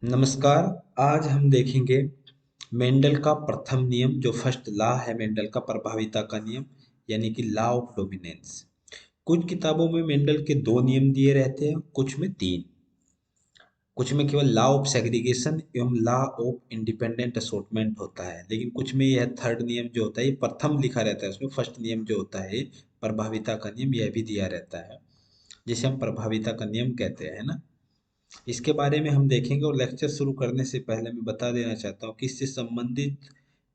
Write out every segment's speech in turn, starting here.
नमस्कार। आज हम देखेंगे मेंडल का प्रथम नियम जो फर्स्ट लॉ है मेंडल का, प्रभाविता का नियम यानी कि लॉ ऑफ डोमिनेंस। कुछ किताबों में मेंडल के दो नियम दिए रहते हैं, कुछ में तीन, कुछ में केवल लॉ ऑफ सेग्रीगेशन एवं लॉ ऑफ इंडिपेंडेंट असॉर्टमेंट होता है, लेकिन कुछ में यह थर्ड नियम जो होता है ये प्रथम लिखा रहता है, उसमें फर्स्ट नियम जो होता है प्रभाविता का नियम यह भी दिया रहता है, जिसे हम प्रभाविता का नियम कहते हैं ना। इसके बारे में हम देखेंगे और लेक्चर शुरू करने से पहले मैं बता देना चाहता हूँ कि इससे संबंधित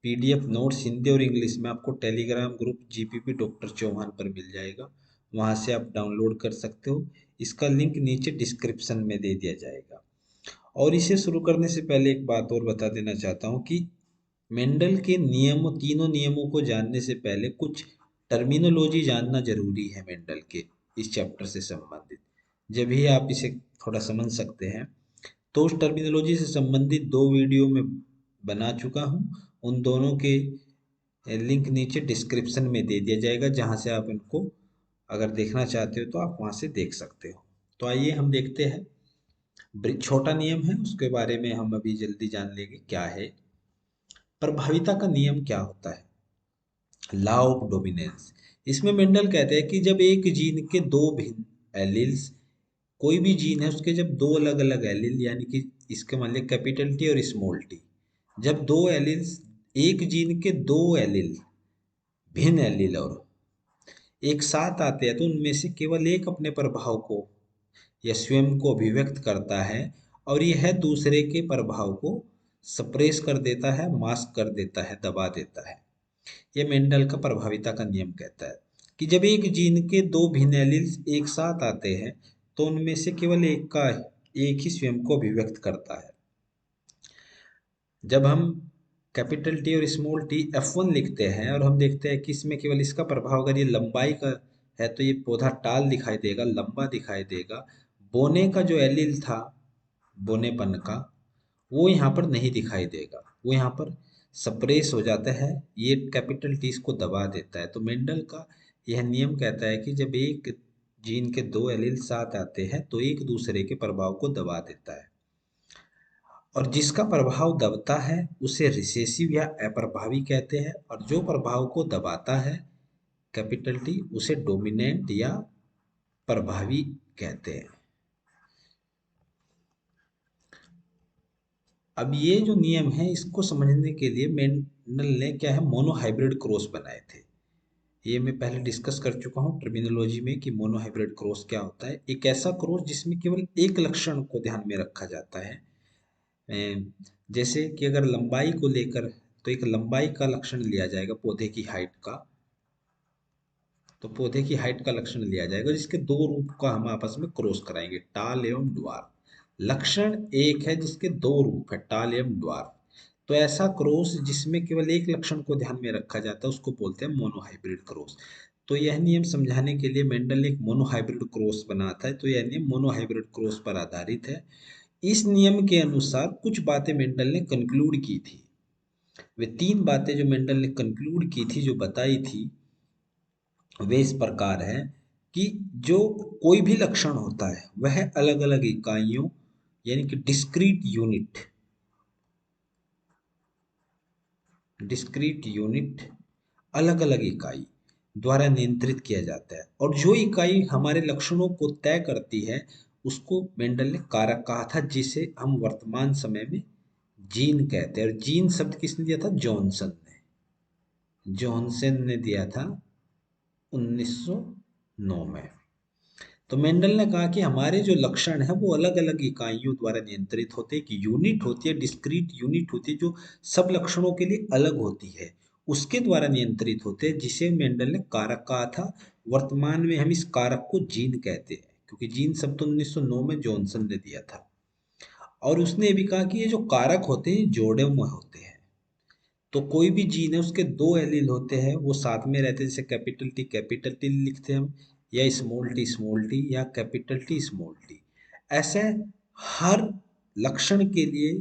पीडीएफ नोट्स हिंदी और इंग्लिश में आपको Telegram group GPP doctor Chauhan पर मिल जाएगा, वहाँ से आप डाउनलोड कर सकते हो। इसका लिंक नीचे डिस्क्रिप्शन में दे दिया जाएगा। और इसे शुरू करने से पहले एक बात और बता देना चाहता हूँ कि मेंडल के नियमों, तीनों नियमों को जानने से पहले कुछ टर्मिनोलॉजी जानना जरूरी है मेंडल के इस चैप्टर से संबंधित, जब ही आप इसे थोड़ा समझ सकते हैं। तो उस टर्मिनोलॉजी से संबंधित दो वीडियो में बना चुका हूँ, उन दोनों के लिंक नीचे डिस्क्रिप्शन में दे दिया जाएगा, जहाँ से आप इनको अगर देखना चाहते हो तो आप वहाँ से देख सकते हो। तो आइए हम देखते हैं। छोटा नियम है, उसके बारे में हम अभी जल्दी जान लेंगे क्या है। प्रभाविता का नियम क्या होता है? Law of dominance. इसमें मेंडल कहते हैं कि जब एक जीन के दो भिन्न एलील्स, कोई भी जीन है उसके जब दो अलग अलग एलील, यानी कि इसके मान लिया कैपिटल टी और स्मॉल टी, जब दो एलील्स, एक जीन के दो एलील, भिन्न एलील और एक साथ आते हैं, तो उनमें से केवल एक अपने प्रभाव को या स्वयं को अभिव्यक्त करता है और यह दूसरे के प्रभाव को सप्रेस कर देता है, मास्क कर देता है, दबा देता है। यह मेंडल का प्रभाविता का नियम कहता है कि जब एक जीन के दो भिन्न एलील्स एक साथ आते हैं, तो उनमें से केवल एक ही स्वयं को अभिव्यक्त करता है। जब हम कैपिटल टी और स्मॉल टी F1 लिखते हैं और हम देखते हैं कि इसमें केवल इसका प्रभाव, अगर ये लंबाई का है तो ये पौधा टाल दिखाई देगा, लंबा दिखाई देगा। बोने का जो एलील था, बोनेपन का, वो यहाँ पर नहीं दिखाई देगा, वो यहाँ पर सप्रेस हो जाता है, ये कैपिटल टी इसको दबा देता है। तो मेंडल का यह नियम कहता है कि जब एक जीन के दो एलील साथ आते हैं तो एक दूसरे के प्रभाव को दबा देता है, और जिसका प्रभाव दबता है उसे रिसेसिव या अप्रभावी कहते हैं, और जो प्रभाव को दबाता है कैपिटल टी उसे डोमिनेंट या प्रभावी कहते हैं। अब ये जो नियम है इसको समझने के लिए मेंडल ने क्या है, मोनोहाइब्रिड क्रॉस बनाए थे। ये मैं पहले डिस्कस कर चुका हूँ टर्मिनोलॉजी में कि मोनोहाइब्रिड क्रॉस क्या होता है। एक ऐसा क्रॉस जिसमें केवल एक लक्षण को ध्यान में रखा जाता है। जैसे कि अगर लंबाई को लेकर, तो एक लंबाई का लक्षण लिया जाएगा, पौधे की हाइट का, तो पौधे की हाइट का लक्षण लिया जाएगा जिसके दो रूप का हम आपस में क्रॉस कराएंगे, टाल एवं ड्वार्फ। लक्षण एक है जिसके दो रूप है, टाल एवं ड्वार्फ। तो ऐसा क्रॉस जिसमें केवल एक लक्षण को ध्यान में रखा जाता है उसको बोलते हैं मोनोहाइब्रिड क्रॉस। तो यह नियम समझाने के लिए मेंडल ने एक मोनोहाइब्रिड क्रॉस बनाता है, तो यह नियम मोनोहाइब्रिड क्रॉस पर आधारित है। इस नियम के अनुसार कुछ बातें मेंडल ने कंक्लूड की थी। वे तीन बातें जो मेंडल ने कंक्लूड की थी, जो बताई थी, वे इस प्रकार है कि जो कोई भी लक्षण होता है वह अलग अलग इकाइयों यानी कि डिस्क्रीट यूनिट, अलग अलग इकाई द्वारा नियंत्रित किया जाता है, और जो इकाई हमारे लक्षणों को तय करती है उसको मेंडल ने कारक कहा था, जिसे हम वर्तमान समय में जीन कहते हैं। और जीन शब्द किसने दिया था? जॉनसन ने दिया था 1909 में। तो मेंडल ने कहा कि हमारे जो लक्षण है वो अलग अलग इकाइयों द्वारा नियंत्रित होते हैं, कि यूनिट होती है, डिस्क्रीट यूनिट होती है जो सब लक्षणों के लिए अलग होती है, उसके द्वारा नियंत्रित होते हैं, जिसे मेंडल ने कारक कहा था। वर्तमान में हम इस कारक को जीन कहते हैं, क्योंकि जीन शब्द 1909 में जॉनसन ने दिया था। और उसने ये भी कहा कि ये जो कारक होते हैं जोड़े में होते हैं, तो कोई भी जीन है उसके दो एलील होते हैं, वो साथ में रहते हैं, जैसे कैपिटल टी लिखते हैं हम, या स्मॉल टी या कैपिटल टी स्मॉल टी। ऐसे हर लक्षण के लिए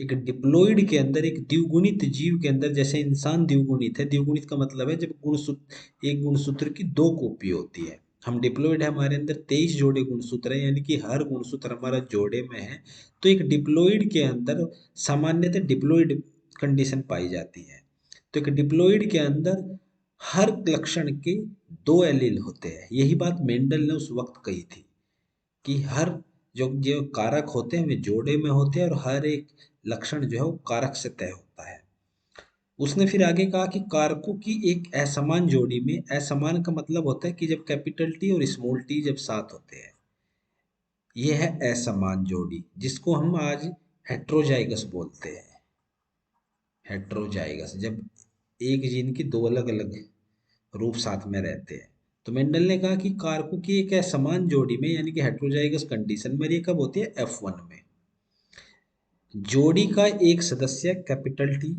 एक डिप्लॉइड के अंदर, एक द्विगुणित जीव के अंदर, जैसे इंसान द्विगुणित है, द्विगुणित का मतलब है जब गुणसूत्र, एक गुणसूत्र की दो कॉपी होती है, हम डिप्लॉइड है, हमारे अंदर 23 जोड़े गुणसूत्र हैं, यानी कि हर गुणसूत्र हमारा जोड़े में है। तो एक डिप्लॉइड के अंदर सामान्यतः डिप्लॉइड कंडीशन पाई जाती है। तो एक डिप्लॉइड के अंदर हर लक्षण के 2 एलील होते हैं। यही बात मेंडल ने उस वक्त कही थी कि हर जो जो कारक होते हैं वे जोड़े में होते हैं और हर एक लक्षण जो है वो कारक से तय होता है। उसने फिर आगे कहा कि कारकों की एक असमान जोड़ी में, असमान का मतलब होता है कि जब कैपिटल टी और स्मॉल टी जब साथ होते हैं, ये है असमान जोड़ी, जिसको हम आज हेट्रोजाइगस बोलते हैं। हेट्रोजाइगस, जब एक जीन की दो अलग अलग रूप साथ में रहते हैं। तो मेंडल ने कहा कि कारकों की एक असमान जोड़ी में, यानी कि हेट्रोजाइगस कंडीशन में, ये कब होती है? F1 में। जोड़ी का एक सदस्य कैपिटल टी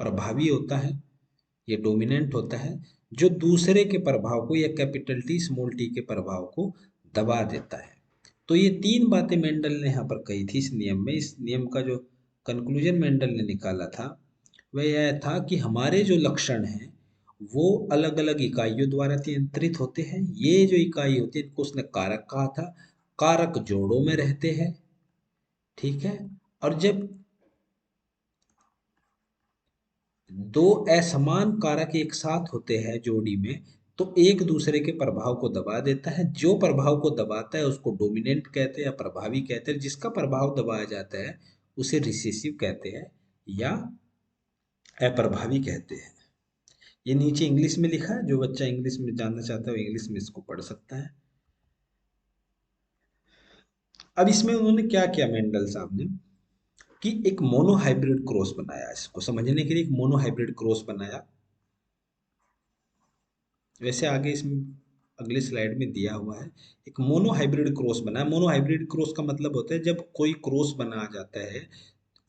प्रभावी होता है, ये डोमिनेंट होता है, जो दूसरे के प्रभाव को या कैपिटल टी स्मॉल टी के प्रभाव को दबा देता है। तो ये 3 बातें मेंडल ने यहाँ पर कही थी इस नियम में। इस नियम का जो कंक्लूजन मेंडल ने निकाला था वह यह था कि हमारे जो लक्षण हैं वो अलग अलग इकाइयों द्वारा नियंत्रित होते हैं। ये जो इकाई होती है इनको उसने कारक कहा था। कारक जोड़ों में रहते हैं, ठीक है। और जब दो असमान कारक एक साथ होते हैं जोड़ी में, तो एक दूसरे के प्रभाव को दबा देता है। जो प्रभाव को दबाता है उसको डोमिनेंट कहते हैं या प्रभावी कहते हैं। जिसका प्रभाव दबाया जाता है उसे रिसेसिव कहते हैं या अप्रभावी कहते हैं। ये नीचे इंग्लिश में लिखा है, जो बच्चा इंग्लिश में जानना चाहता है वो इंग्लिश में इसको पढ़ सकता है। अब इसमें उन्होंने क्या किया मेंडल साहब ने कि एक मोनोहाइब्रिड क्रॉस बनाया। इसको समझने के लिए एक मोनोहाइब्रिड क्रॉस बनाया। वैसे आगे इसमें अगले स्लाइड में दिया हुआ है। एक मोनोहाइब्रिड क्रॉस बना। मोनोहाइब्रिड क्रॉस का मतलब होता है जब कोई क्रॉस बनाया जाता है,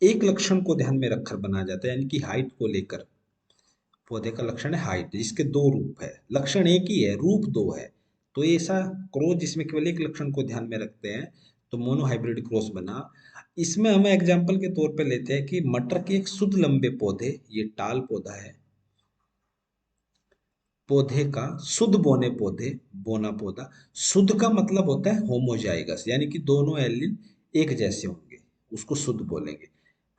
एक लक्षण को ध्यान में रखकर बनाया जाता है, यानी कि हाइट को लेकर। पौधे का लक्षण है हाइट, जिसके दो रूप है, लक्षण एक ही है, रूप दो है। तो ऐसा क्रॉस जिसमें केवल एक लक्षण को ध्यान में रखते हैं, तो मोनोहाइब्रिड क्रॉस बना। इसमें हम एग्जाम्पल के तौर पे लेते हैं कि मटर के एक शुद्ध लंबे पौधे, ये टाल पौधा है, पौधे का शुद्ध बोने पौधे, बोना पौधा। शुद्ध का मतलब होता है होमोजाइगस, यानी कि दोनों एलील एक जैसे होंगे, उसको शुद्ध बोलेंगे।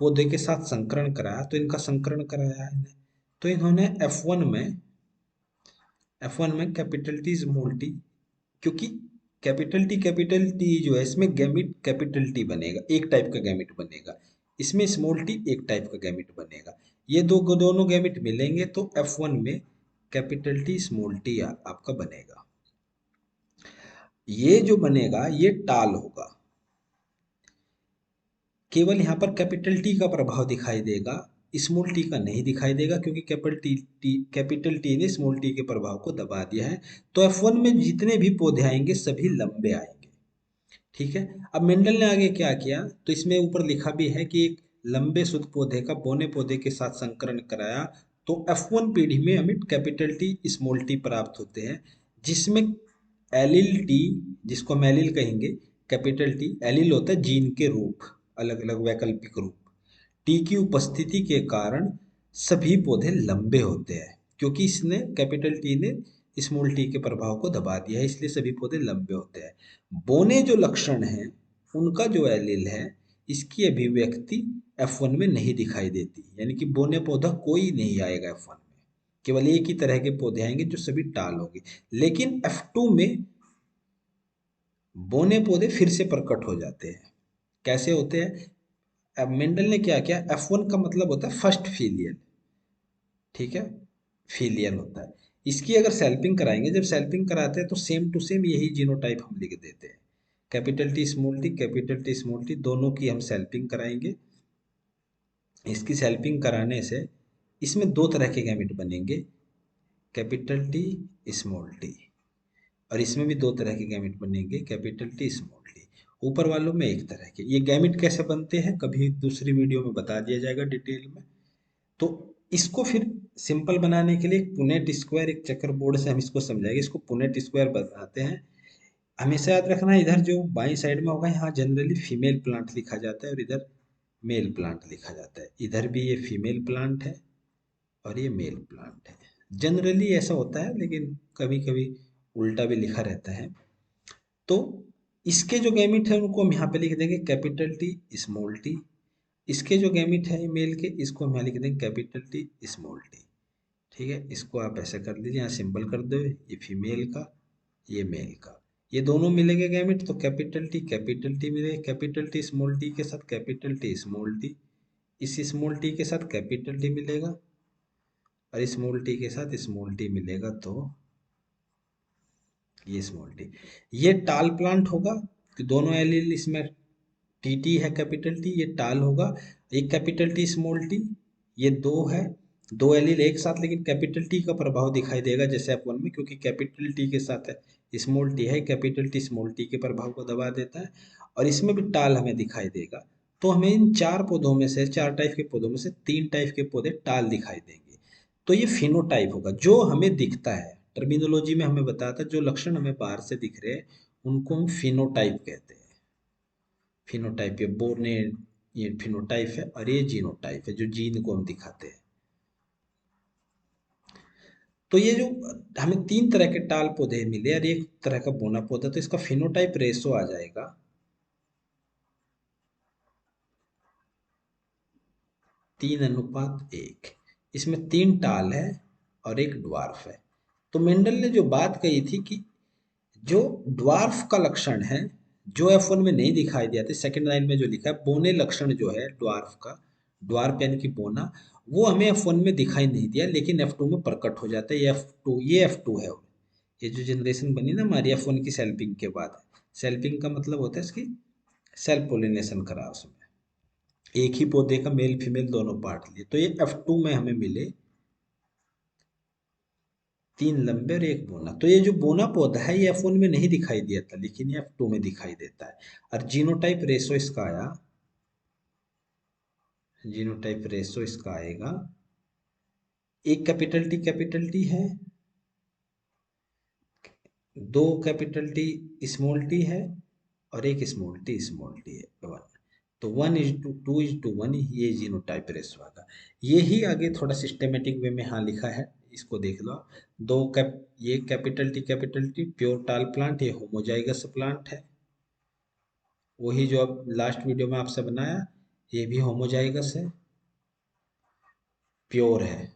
पौधे के साथ संकरण कराया, तो इनका संकरण कराया है। तो इन्होंने F1 में कैपिटल टी स्मॉल टी, क्योंकि कैपिटल टी जो है इसमें गैमिट कैपिटल टी बनेगा, एक टाइप का गैमिट बनेगा। इसमें स्मॉल टी एक टाइप का गैमिट बनेगा। ये दोनों गैमिट मिलेंगे तो F1 में कैपिटल टी स्मॉल टी आपका बनेगा। ये जो बनेगा ये टाल होगा। केवल यहाँ पर कैपिटल टी का प्रभाव दिखाई देगा, स्मॉल टी का नहीं दिखाई देगा, क्योंकि कैपिटल टी ने स्मॉल टी के प्रभाव को दबा दिया है। तो F1 में जितने भी पौधे आएंगे सभी लंबे आएंगे, ठीक है। अब मेंडल ने आगे क्या किया, तो इसमें ऊपर लिखा भी है कि एक लंबे शुद्ध पौधे का बोने पौधे के साथ संकरण कराया, तो F1 पीढ़ी में हमें कैपिटल टी स्मॉल टी प्राप्त होते हैं, जिसमें एलिल टी, जिसको हम एलिल कहेंगे, कैपिटल टी एलिल होता है जीन के रूप, अलग अलग वैकल्पिक रूप। टी की उपस्थिति के कारण सभी पौधे लंबे होते हैं, क्योंकि इसने कैपिटल टी ने स्मॉल टी के प्रभाव को दबा दिया है, इसलिए सभी पौधे लंबे होते हैं। बोने जो लक्षण हैं उनका जो एलील है, इसकी अभिव्यक्ति F1 में नहीं दिखाई देती, यानी कि बोने पौधा कोई नहीं आएगा F1 में। केवल एक ही तरह के पौधे आएंगे जो सभी टाल होंगे। लेकिन F2 में बोने पौधे फिर से प्रकट हो जाते हैं। कैसे होते हैं? अब मेंडल ने क्या किया, F1 का मतलब होता है फर्स्ट फीलियल, ठीक है, फीलियल होता है। इसकी अगर सेल्फिंग कराएंगे, जब सेल्फिंग कराते हैं तो सेम टू सेम यही जीनोटाइप हम लिख देते हैं। Capital T small T, capital T small T, दोनों की हम सेल्फिंग कराएंगे। इसकी सेल्फिंग कराने से इसमें दो तरह के गैमेट बनेंगे, कैपिटल टी स्मॉल टी, और इसमें भी दो तरह के गैमेट बनेंगे, कैपिटल टी स्मॉल टी। ऊपर वालों में एक तरह के। ये गैमेट कैसे बनते हैं कभी दूसरी वीडियो में बता दिया जाएगा डिटेल में। तो इसको फिर सिंपल बनाने के लिए एक पुनेट स्क्वायर, एक चेकर बोर्ड से हम इसको समझाएंगे। इसको पुनेट स्क्वायर बनाते हैं। हमेशा याद रखना, इधर जो बाई साइड में होगा यहाँ जनरली फीमेल प्लांट लिखा जाता है और इधर मेल प्लांट लिखा जाता है। इधर भी ये फीमेल प्लांट है और ये मेल प्लांट है। जनरली ऐसा होता है, लेकिन कभी कभी उल्टा भी लिखा रहता है। तो इसके जो गैमिट है उनको हम यहाँ पे लिख देंगे कैपिटल टी स्मॉल टी। इसके जो गैमिट है मेल के, इसको हम यहाँ लिख देंगे कैपिटल टी स्मॉल टी। ठीक है, इसको आप ऐसे कर लीजिए, यहाँ सिंबल कर दो, ये फीमेल का, ये मेल का, ये दोनों मिलेंगे गैमिट, तो कैपिटल टी मिलेगा, कैपिटल टी स्मॉल टी के साथ कैपिटल टी स्मॉल टी, इस स्मॉल टी के साथ कैपिटल टी मिलेगा, और स्मॉल टी के साथ स्मॉल टी मिलेगा, तो ये स्मॉल टी। ये टाल प्लांट होगा कि दोनों एलील इसमें टी टी है कैपिटल टी, ये टाल होगा। एक कैपिटल टी स्मॉल टी, ये दो है, दो एलील एक साथ, लेकिन कैपिटल टी का प्रभाव दिखाई देगा जैसे F1 में, क्योंकि कैपिटल टी के साथ है स्मॉल टी है, कैपिटल टी स्मॉल टी के प्रभाव को दबा देता है, और इसमें भी टाल हमें दिखाई देगा। तो हमें इन चार पौधों में से, चार टाइप के पौधों में से तीन टाइप के पौधे टाल दिखाई देंगे। तो ये फिनोटाइप होगा जो हमें दिखता है। टर्मिनोलॉजी में हमें बताया था जो लक्षण हमें बाहर से दिख रहे हैं उनको हम फिनोटाइप कहते हैं। फिनोटाइप, ये बोर्ने, ये फिनोटाइप है, और ये जीनोटाइप है जो जीन को हम दिखाते हैं। तो ये जो हमें तीन तरह के टाल पौधे मिले और एक तरह का बोना पौधा, तो इसका फिनोटाइप रेशो आ जाएगा 3:1। इसमें तीन टाल है और एक ड्वार्फ है। तो मेंडल ने जो बात कही थी कि जो ड्वार्फ का लक्षण है, जो F1 में नहीं दिखाई दिया था, सेकंड लाइन में जो लिखा है बोने लक्षण जो है ड्वार्फ का, ड्वार्फ यानी कि बोना, वो हमें F1 में दिखाई नहीं दिया, लेकिन F2 में प्रकट हो जाता है। ये F2 है। ये जो जनरेशन बनी ना हमारी F1 की सेल्फिंग के बाद, सेल्फिंग का मतलब होता है इसकी सेल्फ पोलिनेशन करा उसमें, एक ही पौधे का मेल फीमेल दोनों पार्ट लिए, तो ये F2 में हमें मिले तीन लंबे और एक बोना। तो ये जो बोना पौधा है ये F1 में नहीं दिखाई दिया था, लेकिन ये F2 में दिखाई देता है। और जीनोटाइप रेशो इसका आया, जीनोटाइप रेशो इसका आएगा, एक कैपिटल टी है, दो कैपिटल टी स्मॉल टी है, और एक स्मॉल टी है 1। तो 1:2:1, ये जीनोटाइप रेशो आएगा। ये ही आगे थोड़ा सिस्टेमेटिक वे में हाँ लिखा है, इसको देख लो। ये कैपिटल टी प्योर टाल प्लांट, ये होमोजाइगस प्लांट है, वही जो अब लास्ट वीडियो में आपसे बनाया, ये भी होमोजाइगस है, प्योर है।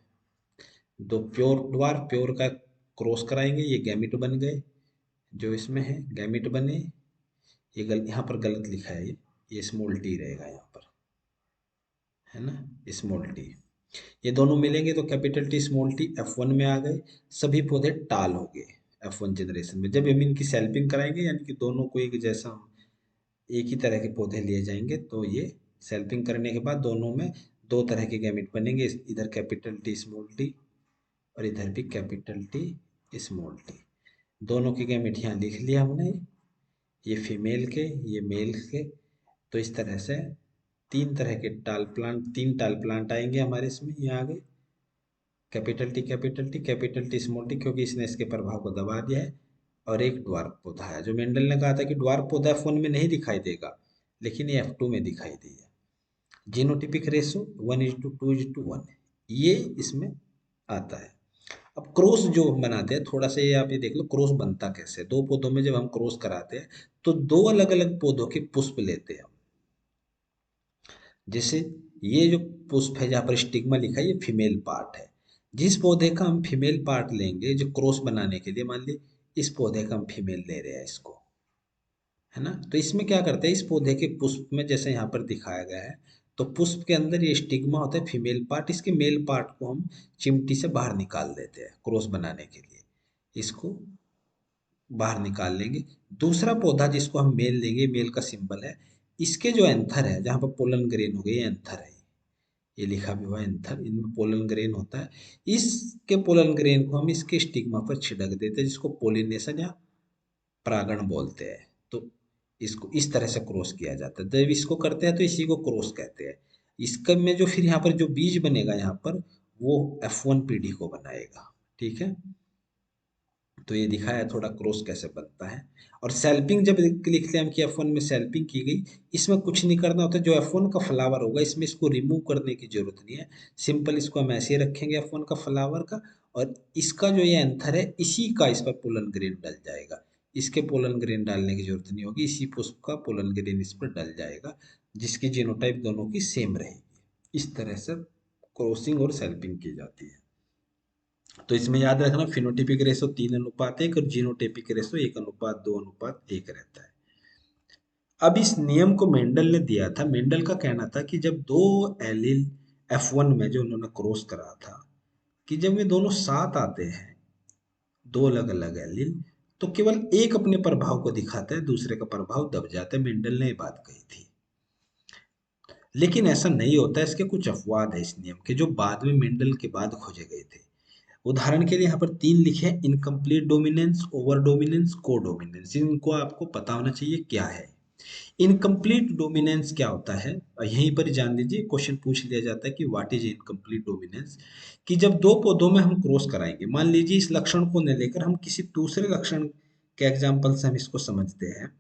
दो प्योर ड्वार्फ, प्योर का क्रॉस कराएंगे, ये गैमिट बन गए, जो इसमें है गैमिट बने। ये यहाँ पर गलत लिखा है, ये स्मॉल टी रहेगा यहाँ पर, है ना, स्मॉल टी। ये दोनों मिलेंगे तो capital T small T F1 में आ गए, सभी पौधे टाल हो गए F1 जनरेशन में। जब हम इनकी सेल्फिंग कराएंगे, यानी कि दोनों को एक जैसा, एक ही तरह के पौधे लिए जाएंगे, तो ये सेल्फिंग करने के बाद दोनों में दो तरह के गैमेट बनेंगे, इधर कैपिटल टी स्मॉल टी और इधर भी कैपिटल टी स्मॉल टी। दोनों के गैमेट यहाँ लिख लिया हमने, ये फीमेल के, ये मेल के। तो इस तरह से तीन तरह के तीन टाल प्लांट आएंगे हमारे इसमें। ये आ गए कैपिटल टी स्मॉल टी, क्योंकि इसने इसके प्रभाव को दबा दिया है। और एक ड्वार्फ पौधा है, जो मेंडल ने कहा था कि ड्वार्फ पौधा F1 में नहीं दिखाई देगा, लेकिन ये F2 में दिखाई दिया। जीनोटिपिक रेशो 1:2:1, ये इसमें आता है। अब क्रॉस जो हम बनाते हैं, थोड़ा सा ये आप ये देख लो क्रॉस बनता कैसे। दो पौधों में जब हम क्रॉस कराते हैं तो दो अलग अलग पौधों के पुष्प लेते हैं। जैसे ये जो पुष्प है जहाँ पर स्टिग्मा लिखा है, ये फीमेल पार्ट है। जिस पौधे का हम फीमेल पार्ट लेंगे जो क्रॉस बनाने के लिए, मान ली इस पौधे का हम फीमेल ले रहे हैं इसको, है ना, तो इसमें क्या करते हैं, इस पौधे के पुष्प में जैसे यहाँ पर दिखाया गया है, तो पुष्प के अंदर ये स्टिग्मा होता है फीमेल पार्ट, इसके मेल पार्ट को हम चिमटी से बाहर निकाल देते हैं क्रॉस बनाने के लिए, इसको बाहर निकाल लेंगे। दूसरा पौधा जिसको हम मेल लेंगे, मेल का सिंबल है, इसके जो एंथर है जहाँ पर पोलन ग्रेन हो गए, ये एंथर है, ये लिखा भी हुआ है एंथर, इनमें पोलन ग्रेन होता है। इसके पोलन ग्रेन को हम इसके स्टिग्मा पर छिड़क देते हैं, जिसको पोलिनेशन या परागण बोलते हैं। तो इसको इस तरह से क्रॉस किया जाता है। जब इसको करते हैं तो इसी को क्रॉस कहते हैं। इसका में जो फिर यहाँ पर जो बीज बनेगा यहाँ पर, वो F1 पीढ़ी को बनाएगा। ठीक है, तो ये दिखाया थोड़ा क्रॉस कैसे बनता है। और सेल्फिंग जब लिखते हैं हम कि F1 में सेल्फिंग की गई, इसमें कुछ नहीं करना होता। जो F1 का फ्लावर होगा इसमें इसको रिमूव करने की जरूरत नहीं है, सिंपल इसको हम ऐसे ही रखेंगे F1 का फ्लावर का, और इसका जो ये एंथर है इसी का इस पर पोलन ग्रेन डल जाएगा। इसके पोलन ग्रेन डालने की जरूरत नहीं होगी, इसी पुष्प का पोलन ग्रेन इस पर डल जाएगा, जिसकी जीनोटाइप दोनों की सेम रहेगी। इस तरह से क्रॉसिंग और सेल्फिंग की जाती है। तो इसमें याद रखना फिनोटिपिक रेशो 3:1 और जीनोटाइपिक रेशो 1:2:1 रहता है। अब इस नियम को मेंडल ने दिया था। मेंडल का कहना था कि जब दो एलील F1 में जो उन्होंने क्रॉस करा था, कि जब वे दोनों साथ आते हैं, दो अलग अलग एलील, तो केवल एक अपने प्रभाव को दिखाता है, दूसरे का प्रभाव दब जाता है। मेंडल ने ये बात कही थी। लेकिन ऐसा नहीं होता, इसके कुछ अपवाद है इस नियम के, जो बाद में मेंडल के बाद खोजे गए थे। उदाहरण के लिए यहाँ पर 3 लिखे हैं: इनकम्प्लीट डोमिनेंस, ओवर डोमिनेंस, को डोमिनेंस। इनको आपको पता होना चाहिए क्या है। इनकम्प्लीट डोमिनेंस क्या होता है, यहीं पर जान लीजिए। क्वेश्चन पूछ लिया जाता है कि व्हाट इज इनकम्प्लीट डोमिनेंस। कि जब दो पौधों में हम क्रॉस कराएंगे, मान लीजिए इस लक्षण को न लेकर हम किसी दूसरे लक्षण के एग्जाम्पल से हम इसको समझते हैं।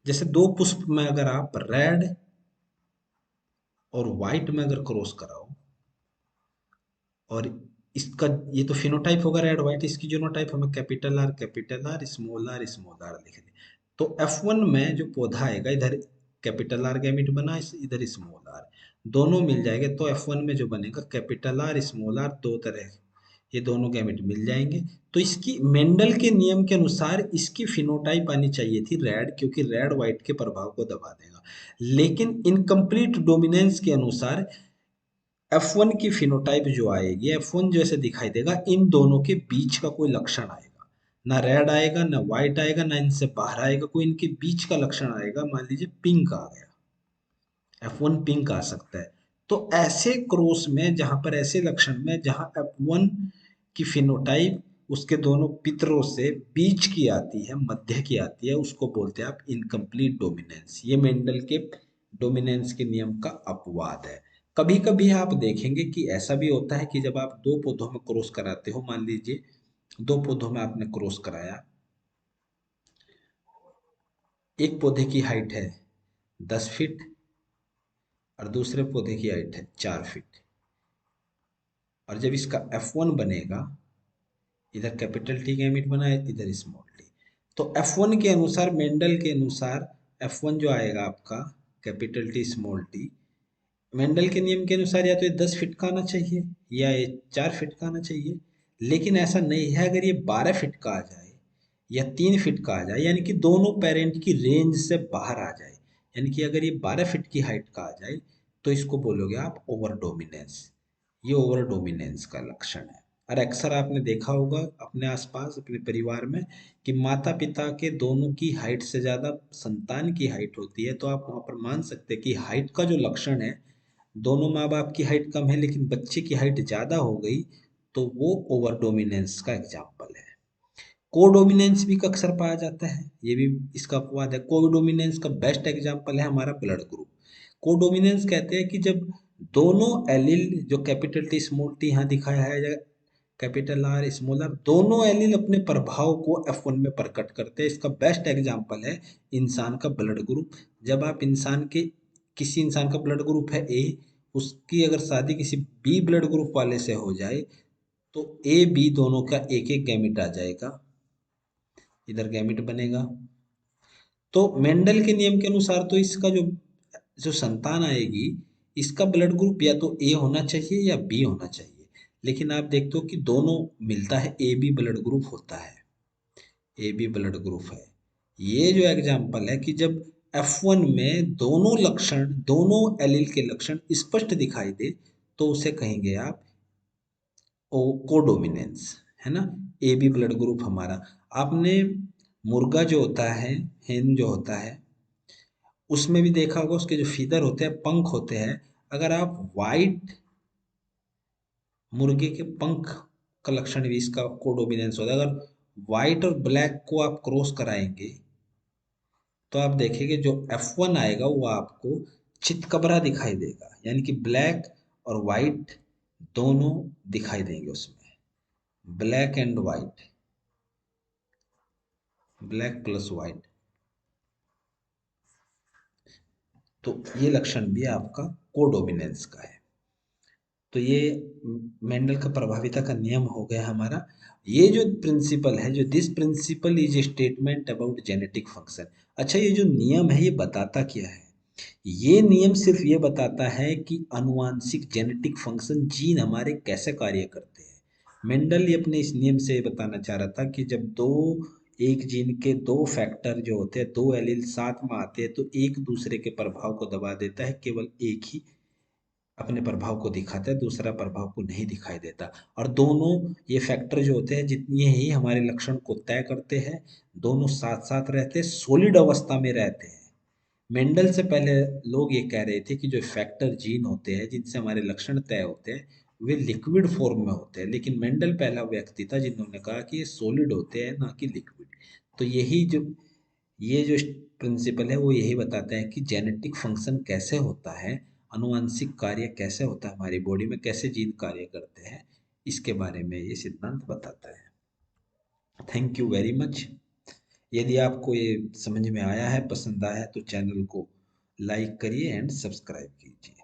जैसे दो पुष्प में अगर आप रेड और व्हाइट में अगर क्रॉस कराओ, और इसका ये तो फिनोटाइप होगा रेड व्हाइट, इसकी जीनोटाइप हमें कैपिटल आर स्मॉल आर लिख दें। तो F1 में जो पौधा आएगा, इधर कैपिटल आर गैमेट बना, इधर स्मॉल आर, दोनों मिल जाएंगे तो F1 में जो बनेगा कैपिटल आर स्मॉल आर, दो तरह ये दोनों गैमेट मिल जाएंगे। तो इसकी मेंडल के नियम के अनुसार इसकी फिनोटाइप आनी चाहिए थी रेड, क्योंकि रेड व्हाइट के प्रभाव को दबा देगा। लेकिन इनकम्प्लीट डोमिनेंस के अनुसार F1 की फिनोटाइप जो आएगी, F1 जैसे दिखाई देगा, इन दोनों के बीच का कोई लक्षण आएगा। ना रेड आएगा, ना व्हाइट आएगा, ना इनसे बाहर आएगा, कोई इनके बीच का लक्षण आएगा। मान लीजिए पिंक आ गया, F1 पिंक आ सकता है। तो ऐसे क्रॉस में, जहां पर ऐसे लक्षण में जहां F1 की फिनोटाइप उसके दोनों पितरों से बीच की आती है, मध्य की आती है, उसको बोलते हैं आप इनकम्प्लीट डोमिनेंस। ये मेंडल के डोमिनेंस के नियम का अपवाद है। कभी कभी आप देखेंगे कि ऐसा भी होता है कि जब आप दो पौधों में क्रॉस कराते हो, मान लीजिए दो पौधों में आपने क्रॉस कराया, एक पौधे की हाइट है 10 फीट और दूसरे पौधे की हाइट है 4 फीट, और जब इसका F1 बनेगा, इधर कैपिटल टी गैमेट बना है, इधर स्मॉल टी, तो F1 के अनुसार, मेंडल के अनुसार F1 जो आएगा आपका capital T small T, Mendel के नियम के अनुसार या तो ये 10 फीट का आना चाहिए या ये 4 फीट का आना चाहिए। लेकिन ऐसा नहीं है। अगर ये 12 फीट का आ जाए या 3 फीट का आ जाए, यानी कि दोनों पेरेंट की रेंज से बाहर आ जाए, यानी कि अगर ये 12 फीट की हाइट का आ जाए, तो इसको बोलोगे आप ओवर डोमिनेंस। ये ओवर डोमिनेंस का लक्षण है। और अक्सर आपने देखा होगा अपने आसपास, अपने परिवार में, कि माता पिता के दोनों की हाइट से ज्यादा संतान की हाइट होती है, तो आप वहां पर मान सकते हैं कि हाइट का जो लक्षण है, दोनों माँ बाप की हाइट कम है लेकिन बच्चे की हाइट ज्यादा हो गई, तो वो ओवर डोमिनेंस का एग्जाम्पल है। कोडोमिनेंस भी अक्सर पाया जाता है, ये भी इसका अपवाद है। कोडोमिनेंस का बेस्ट एग्जांपल है हमारा ब्लड ग्रुप। कोडोमिनेंस कहते हैं कि जब दोनों एलील, जो कैपिटल टी स्मॉल टी यहाँ दिखाया है, या कैपिटल आर स्मॉल आर, दोनों एलील अपने प्रभाव को F1 में प्रकट करते हैं। इसका बेस्ट एग्जांपल है इंसान का ब्लड ग्रुप। जब आप किसी इंसान का ब्लड ग्रुप है ए, उसकी अगर शादी किसी बी ब्लड ग्रुप वाले से हो जाए, तो ए बी दोनों का एक एक गैमेट आ जाएगा, इधर गैमेट बनेगा। तो मेंडल के नियम के अनुसार तो इसका जो जो संतान आएगी, इसका ब्लड ग्रुप या तो ए होना चाहिए या बी होना चाहिए। लेकिन आप देखते हो कि दोनों मिलता है, ए बी ब्लड ग्रुप होता है, ए बी ब्लड ग्रुप है। ये जो एग्जाम्पल है कि जब F1 में दोनों एलील के लक्षण स्पष्ट दिखाई दे, तो उसे कहेंगे आप कोडोमिनेंस, है ना। ए बी ब्लड ग्रुप हमारा। आपने मुर्गा जो होता है, हेन जो होता है, उसमें भी देखा होगा, उसके जो फीदर होते हैं, पंख होते हैं, अगर आप वाइट मुर्गे के पंख का लक्षण भी इसका कोडोमिनेंस होता है। अगर व्हाइट और ब्लैक को आप क्रॉस कराएंगे, तो आप देखेंगे जो F1 आएगा वो आपको चितकबरा दिखाई देगा, यानी कि ब्लैक और व्हाइट दोनों दिखाई देंगे उसमें, black and white, black plus white. तो ये लक्षण भी आपका कोडोमिनेंस का है। तो ये मेंडल का प्रभाविता का नियम हो गया हमारा। ये जो प्रिंसिपल है, जो this principle is statement about genetic function. अच्छा, ये जो नियम है ये बताता क्या है? ये नियम सिर्फ ये बताता है कि अनुवांशिक जेनेटिक फंक्शन, जीन हमारे कैसे कार्य करते हैं। मेंडल ये अपने इस नियम से बताना चाह रहा था कि जब दो एक जीन के दो फैक्टर जो होते हैं, दो एलील साथ में आते हैं, तो एक दूसरे के प्रभाव को दबा देता है, केवल एक ही अपने प्रभाव को दिखाता है, दूसरा प्रभाव को नहीं दिखाई देता। और दोनों ये फैक्टर जो होते हैं, जितने ही हमारे लक्षण को तय करते हैं, दोनों साथ साथ रहते हैं, सॉलिड अवस्था में रहते हैं। मेंडल से पहले लोग ये कह रहे थे कि जो फैक्टर जीन होते हैं जिनसे हमारे लक्षण तय होते हैं, वे लिक्विड फॉर्म में होते हैं, लेकिन मेंडल पहला व्यक्ति था जिन्होंने कहा कि ये सॉलिड होते हैं, ना कि लिक्विड। तो ये जो प्रिंसिपल है वो यही बताता है कि जेनेटिक फंक्शन कैसे होता है, आनुवंशिक कार्य कैसे होता है, हमारी बॉडी में कैसे जीन कार्य करते हैं, इसके बारे में ये सिद्धांत बताता है। Thank you very much. यदि आपको ये समझ में आया है, पसंद आया है, तो चैनल को लाइक करिए एंड सब्सक्राइब कीजिए।